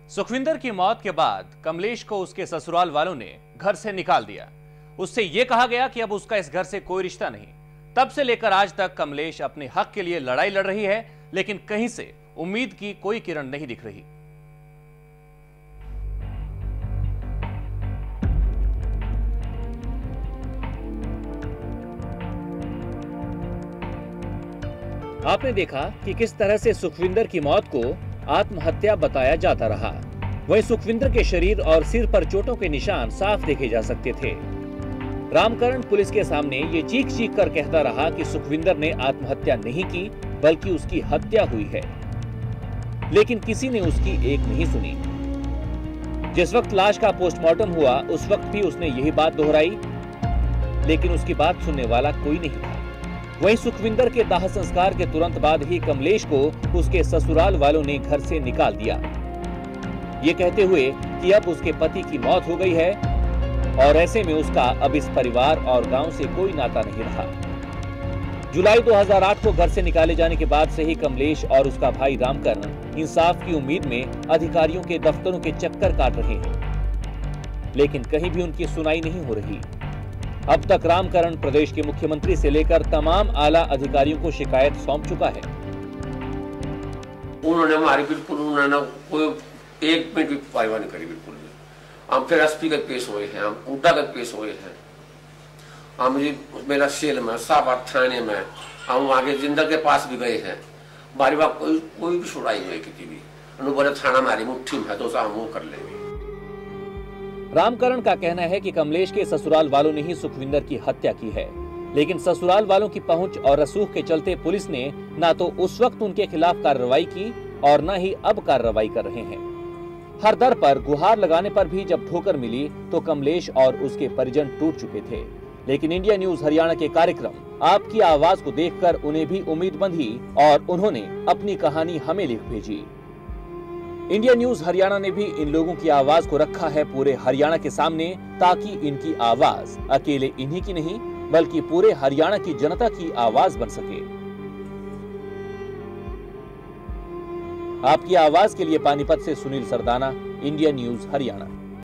सुखविंदर की मौत के बाद कमलेश को उसके ससुराल वालों ने घर से निकाल दिया। उससे यह कहा गया कि अब उसका इस घर से कोई रिश्ता नहीं। तब से लेकर आज तक कमलेश अपने हक के लिए लड़ाई लड़ रही है, लेकिन कहीं से उम्मीद की कोई किरण नहीं दिख रही। आपने देखा कि किस तरह से सुखविंदर की मौत को आत्महत्या बताया जाता रहा। वहीं सुखविंदर के शरीर और सिर पर चोटों के निशान साफ देखे जा सकते थे। रामकरण पुलिस के सामने ये चीख चीख कर कहता रहा कि सुखविंदर ने आत्महत्या नहीं की, बल्कि उसकी हत्या हुई है। लेकिन किसी ने उसकी एक नहीं सुनी। जिस वक्त लाश का पोस्टमार्टम हुआ, उस वक्त भी उसने यही बात दोहराई, लेकिन उसकी बात सुनने वाला कोई नहीं था। वहीं सुखविंदर के दाह संस्कार के तुरंत बाद ही कमलेश को उसके ससुराल वालों ने घर से निकाल दिया, ये कहते हुए कि अब उसके पति की मौत हो गई है और ऐसे में उसका अब इस परिवार और गांव से कोई नाता नहीं रहा। जुलाई 2008 को घर से निकाले जाने के बाद से ही कमलेश और उसका भाई रामकरण इंसाफ की उम्मीद में अधिकारियों के दफ्तरों के चक्कर काट रहे हैं, लेकिन कहीं भी उनकी सुनाई नहीं हो रही। अब तक रामकरण प्रदेश के मुख्यमंत्री से लेकर तमाम आला अधिकारियों को शिकायत सौंप चुका है। उन्होंने हमारी बिल्कुल उन्होंने कोई एक मिनट भी परवाह नहीं करी। बिल्कुल हम फिर एसपी के पेश हुए हैं, हम उड्डा के पेश हुए हैं, हम मेरा सेल में साहबाद थाने में, हम आगे जिंदल के पास भी गए हैं। बारी बार कोई भी सुनाई नहीं की भी। बोले थाना हमारी मुट्ठी में है तो हम वो कर लेंगे। रामकरण का कहना है कि कमलेश के ससुराल वालों ने ही सुखविंदर की हत्या की है, लेकिन ससुराल वालों की पहुंच और रसूख के चलते पुलिस ने ना तो उस वक्त उनके खिलाफ कार्रवाई की और न ही अब कार्रवाई कर रहे हैं। हर दर पर गुहार लगाने पर भी जब ठोकर मिली तो कमलेश और उसके परिजन टूट चुके थे। लेकिन इंडिया न्यूज हरियाणा के कार्यक्रम आपकी आवाज को देखकर उन्हें भी उम्मीद बंधी और उन्होंने अपनी कहानी हमें लिख भेजी। इंडिया न्यूज हरियाणा ने भी इन लोगों की आवाज को रखा है पूरे हरियाणा के सामने, ताकि इनकी आवाज अकेले इन्हीं की नहीं बल्कि पूरे हरियाणा की जनता की आवाज बन सके। आपकी आवाज के लिए पानीपत से सुनील सरदाना, इंडिया न्यूज हरियाणा।